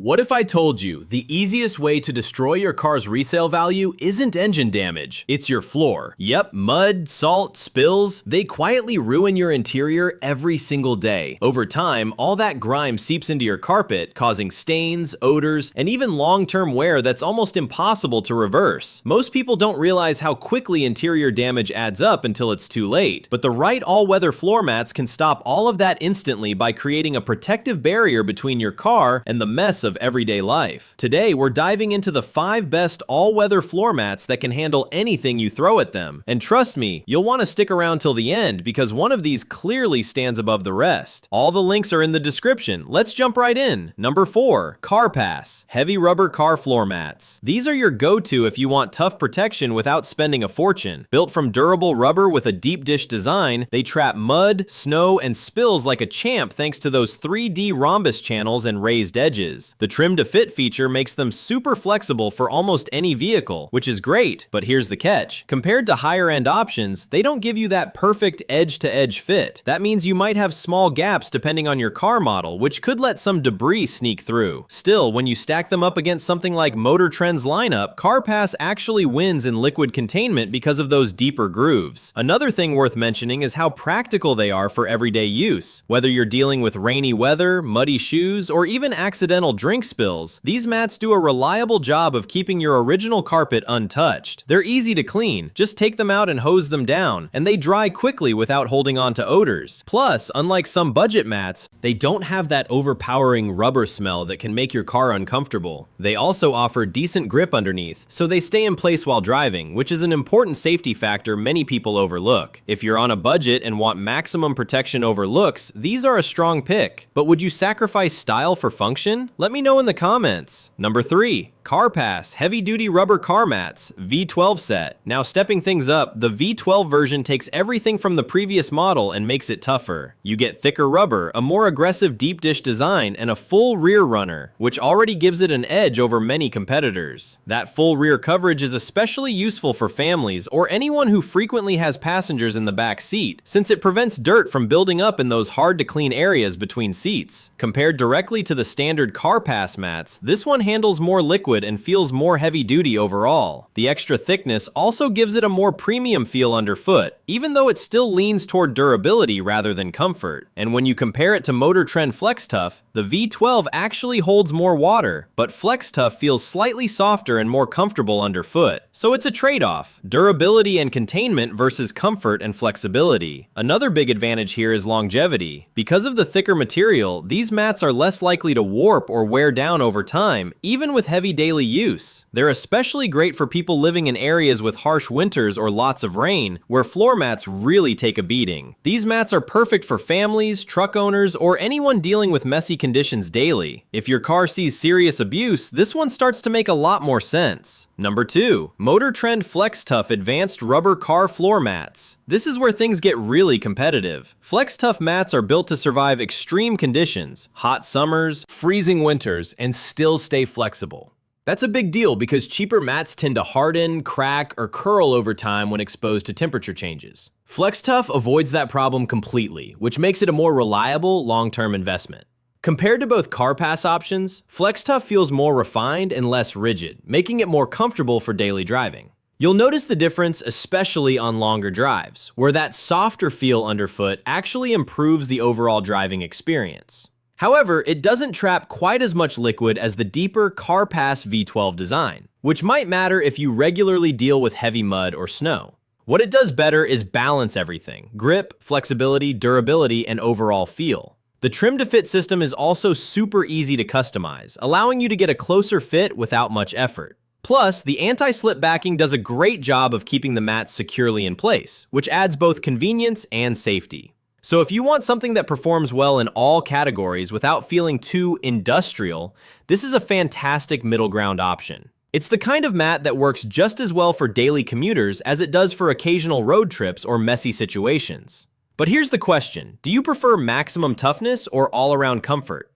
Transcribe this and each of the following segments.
What if I told you the easiest way to destroy your car's resale value isn't engine damage, it's your floor? Yep, mud, salt, spills, they quietly ruin your interior every single day. Over time, all that grime seeps into your carpet, causing stains, odors, and even long-term wear that's almost impossible to reverse. Most people don't realize how quickly interior damage adds up until it's too late, but the right all-weather floor mats can stop all of that instantly by creating a protective barrier between your car and the mess of everyday life. Today, we're diving into the 5 best all-weather floor mats that can handle anything you throw at them. And trust me, you'll want to stick around till the end because one of these clearly stands above the rest. All the links are in the description. Let's jump right in. Number 4, CarPass Heavy Rubber Car Floor Mats. These are your go-to if you want tough protection without spending a fortune. Built from durable rubber with a deep dish design, they trap mud, snow, and spills like a champ thanks to those 3D rhombus channels and raised edges. The trim to fit feature makes them super flexible for almost any vehicle, which is great, but here's the catch. Compared to higher end options, they don't give you that perfect edge-to-edge fit. That means you might have small gaps depending on your car model, which could let some debris sneak through. Still, when you stack them up against something like Motor Trend's lineup, CarPass actually wins in liquid containment because of those deeper grooves. Another thing worth mentioning is how practical they are for everyday use. Whether you're dealing with rainy weather, muddy shoes, or even accidental drink spills, these mats do a reliable job of keeping your original carpet untouched. They're easy to clean, just take them out and hose them down, and they dry quickly without holding on to odors. Plus, unlike some budget mats, they don't have that overpowering rubber smell that can make your car uncomfortable. They also offer decent grip underneath, so they stay in place while driving, which is an important safety factor many people overlook. If you're on a budget and want maximum protection over looks, these are a strong pick. But would you sacrifice style for function? Let me know in the comments. Number 3, CarPass Heavy-Duty Rubber Car Mats V12 Set. Now stepping things up, the V12 version takes everything from the previous model and makes it tougher. You get thicker rubber, a more aggressive deep dish design, and a full rear runner, which already gives it an edge over many competitors. That full rear coverage is especially useful for families or anyone who frequently has passengers in the back seat, since it prevents dirt from building up in those hard-to-clean areas between seats. Compared directly to the standard CarPass mats, this one handles more liquid and feels more heavy-duty overall. The extra thickness also gives it a more premium feel underfoot, even though it still leans toward durability rather than comfort. And when you compare it to Motor Trend Flex Tough, the V12 actually holds more water, but Flex Tough feels slightly softer and more comfortable underfoot. So it's a trade-off: durability and containment versus comfort and flexibility. Another big advantage here is longevity. Because of the thicker material, these mats are less likely to warp or wear down over time, even with heavy daily use. They're especially great for people living in areas with harsh winters or lots of rain, where floor mats really take a beating. These mats are perfect for families, truck owners, or anyone dealing with messy conditions daily. If your car sees serious abuse, this one starts to make a lot more sense. Number 2, Motor Trend Flex Tough Advanced Rubber Car Floor Mats. This is where things get really competitive. Flex Tough mats are built to survive extreme conditions, hot summers, freezing winters, and still stay flexible. That's a big deal because cheaper mats tend to harden, crack, or curl over time when exposed to temperature changes. FlexTough avoids that problem completely, which makes it a more reliable, long-term investment. Compared to both CarPass options, FlexTough feels more refined and less rigid, making it more comfortable for daily driving. You'll notice the difference especially on longer drives, where that softer feel underfoot actually improves the overall driving experience. However, it doesn't trap quite as much liquid as the deeper CarPass V12 design, which might matter if you regularly deal with heavy mud or snow. What it does better is balance everything: grip, flexibility, durability, and overall feel. The trim-to-fit system is also super easy to customize, allowing you to get a closer fit without much effort. Plus, the anti-slip backing does a great job of keeping the mats securely in place, which adds both convenience and safety. So if you want something that performs well in all categories without feeling too industrial, this is a fantastic middle ground option. It's the kind of mat that works just as well for daily commuters as it does for occasional road trips or messy situations. But here's the question: do you prefer maximum toughness or all-around comfort?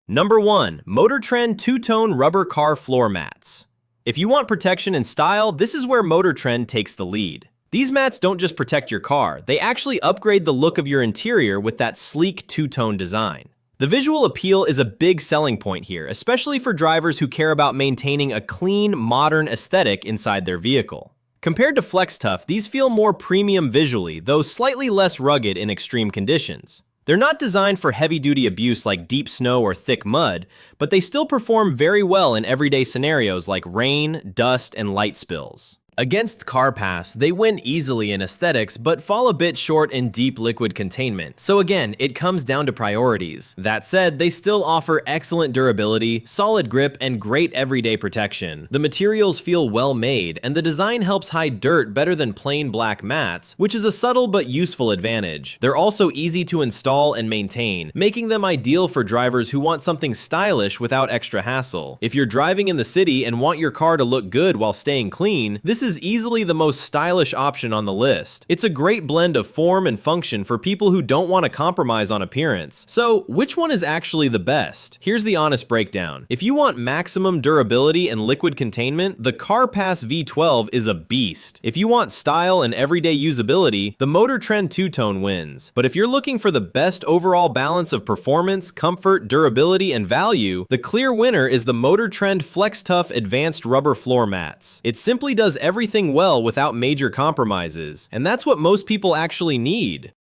Number 1, Motor Trend Two-Tone Rubber Car Floor Mats. If you want protection and style, this is where Motor Trend takes the lead. These mats don't just protect your car, they actually upgrade the look of your interior with that sleek two-tone design. The visual appeal is a big selling point here, especially for drivers who care about maintaining a clean, modern aesthetic inside their vehicle. Compared to FlexTough, these feel more premium visually, though slightly less rugged in extreme conditions. They're not designed for heavy-duty abuse like deep snow or thick mud, but they still perform very well in everyday scenarios like rain, dust, and light spills. Against CarPass, they win easily in aesthetics, but fall a bit short in deep liquid containment. So again, it comes down to priorities. That said, they still offer excellent durability, solid grip, and great everyday protection. The materials feel well made, and the design helps hide dirt better than plain black mats, which is a subtle but useful advantage. They're also easy to install and maintain, making them ideal for drivers who want something stylish without extra hassle. If you're driving in the city and want your car to look good while staying clean, this is easily the most stylish option on the list. It's a great blend of form and function for people who don't want to compromise on appearance. So, which one is actually the best? Here's the honest breakdown. If you want maximum durability and liquid containment, the CarPass V12 is a beast. If you want style and everyday usability, the Motor Trend two-tone wins. But if you're looking for the best overall balance of performance, comfort, durability, and value, the clear winner is the Motor Trend FlexTough Advanced Rubber Floor Mats. It simply does everything well without major compromises, and that's what most people actually need.